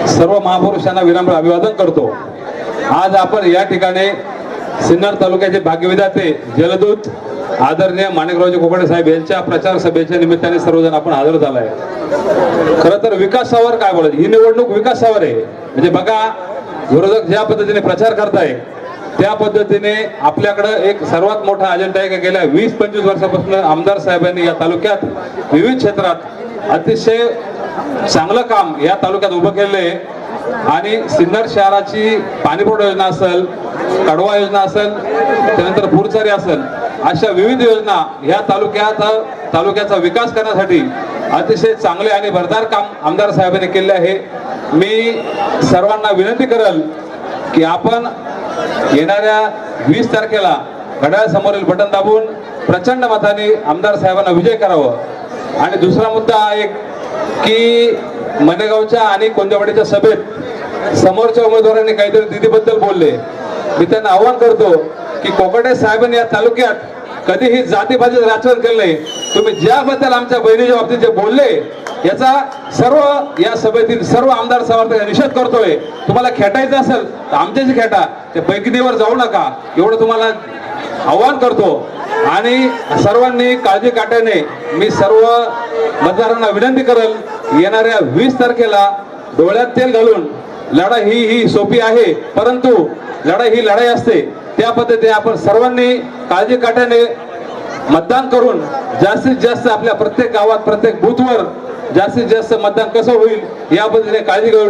सर्व महापुरुषांना विनम्र अभिवादन करतो। आज आपण या ठिकाणी सिन्नर तालुक्याचे भाग्यविधाते जलदूत आदरणीय माणिकरावजी कोकाटे साहेब यांच्या प्रचार सभेच्या निमित्ताने सर्वजण आपण हजर झालाय। खरं तर विकासावर काय बोलायचं, ही निवडणूक विकासावर आहे। म्हणजे बघा, विरोधक ज्या पद्धतीने प्रचार करताय त्या पद्धतीने आपल्याकडे एक सर्वात मोठा अजेंडा आहे की गेल्या 20-25 वर्षापासून आमदार साहेबांनी या तालुक्यात विविध क्षेत्रात अतिशय चांगलं काम या तालुक्यात उभं केलंय। आणि सिन्नर शहराची पाणीपुरवठा योजना असेल, कडवा योजना असेल, त्यानंतर पुरचारी असेल, अशा विविध योजना या तालुक्याचा विकास करण्यासाठी अतिशय चांगले आणि भरदार काम आमदार साहेबांनी केले आहे। मी सर्वांना विनंती करेल की आपण येणाऱ्या 20 तारखेला घड्याळासमोरील बटन दाबून प्रचंड मताने आमदार साहेबांना विजय करावं। आणि दुसरा मुद्दा एक की मनेगावच्या आणि कोंदेवाडीच्या सभेत समोरच्या उमेदवारांनी काहीतरी दिदीबद्दल बोलले। मी त्यांना आवाहन करतो की कोकाटे साहेबांनी या तालुक्यात कधीही जातीपातीचं राजकारण केलं नाही। तुम्ही ज्याबद्दल आमच्या बहिणीच्या बाबतीत जे बोलले याचा सर्व या सभेतील सर्व आमदार समर्थक निषेध करतोय। तुम्हाला खेटायचं असेल तर आमच्याशी खेटा, ते पैकीवर जाऊ नका, एवढं तुम्हाला आवाहन करतो। आणि सर्वांनी काळजी काट्याने मी सर्व मतदारांना विनंती करेल, येणाऱ्या 20 तारखेला डोळ्यात तेल घालून लढाई ही सोपी आहे, परंतु लढाई ही लढाई असते। त्या पद्धतीने आपण सर्वांनी काळजी काट्याने मतदान करून जास्तीत जास्त आपल्या प्रत्येक गावात प्रत्येक बूथवर जास्तीत जास्त मतदान कसं होईल या पद्धतीने काळजी घेऊ।